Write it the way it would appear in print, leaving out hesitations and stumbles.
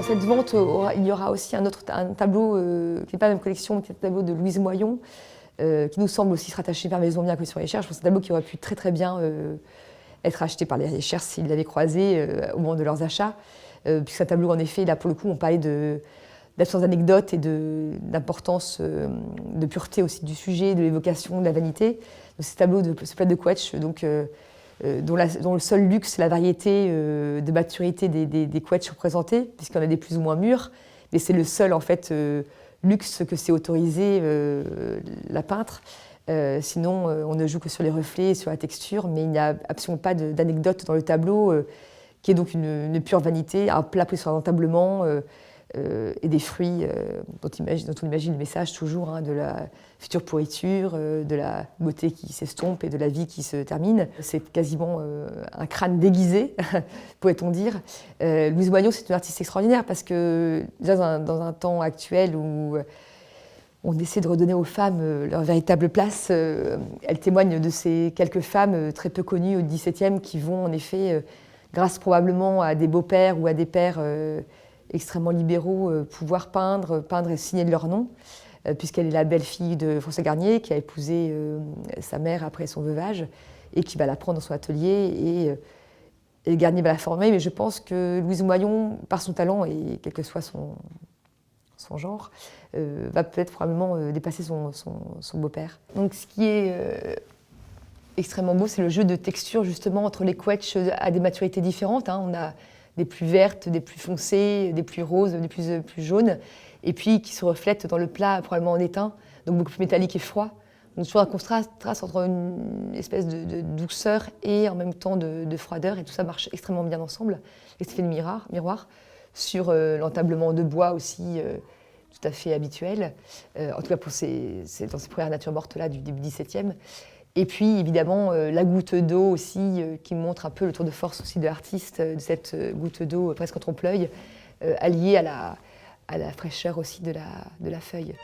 cette vente, il y aura aussi un tableau qui n'est pas la même collection, qui est un tableau de Louise Moyon, qui nous semble aussi se rattacher vers Maison Bien que sur Recherche. C'est un tableau qui aurait pu très bien être acheté par les Recherche s'ils l'avaient croisé au moment de leurs achats. Puisque c'est un tableau, en effet, là pour le coup, on parlait d'absence d'anecdotes et d'importance, de pureté aussi du sujet, de l'évocation, de la vanité. Donc, ce tableau de ce plat de Couëtch, donc, dont le seul luxe, c'est la variété de maturité des Couëtch représentés, puisqu'il y en a des plus ou moins mûrs, mais c'est le seul en fait luxe que s'est autorisé la peintre. Sinon, on ne joue que sur les reflets et sur la texture, mais il n'y a absolument pas d'anecdote dans le tableau, qui est donc une pure vanité, un plat pris sur un entablement, et des fruits dont on imagine le message toujours, hein, de la future pourriture, de la beauté qui s'estompe et de la vie qui se termine. C'est quasiment un crâne déguisé, pourrait-on dire. Louise Moyon, c'est une artiste extraordinaire parce que, déjà dans un temps actuel où on essaie de redonner aux femmes leur véritable place, elle témoigne de ces quelques femmes très peu connues au XVIIe qui vont en effet, grâce probablement à des beaux-pères ou à des pères extrêmement libéraux, pouvoir peindre et signer de leur nom, puisqu'elle est la belle-fille de François Garnier, qui a épousé sa mère après son veuvage, et qui va la prendre dans son atelier, et Garnier va la former. Mais je pense que Louise Moyon, par son talent, et quel que soit son genre, va peut-être probablement dépasser son beau-père. Donc ce qui est extrêmement beau, c'est le jeu de texture justement entre les Couëtch à des maturités différentes, hein. On a des plus vertes, des plus foncées, des plus roses, des plus jaunes, et puis qui se reflètent dans le plat probablement en étain, donc beaucoup plus métallique et froid. Donc toujours un contraste entre une espèce de douceur et en même temps de froideur, et tout ça marche extrêmement bien ensemble. Et ça fait le miroir sur l'entablement de bois aussi, tout à fait habituel, en tout cas dans ces premières natures mortes-là du début XVIIe. Et puis évidemment la goutte d'eau aussi, qui montre un peu le tour de force aussi de l'artiste, de cette goutte d'eau presque en trompe-l'œil, alliée à la fraîcheur aussi de la feuille.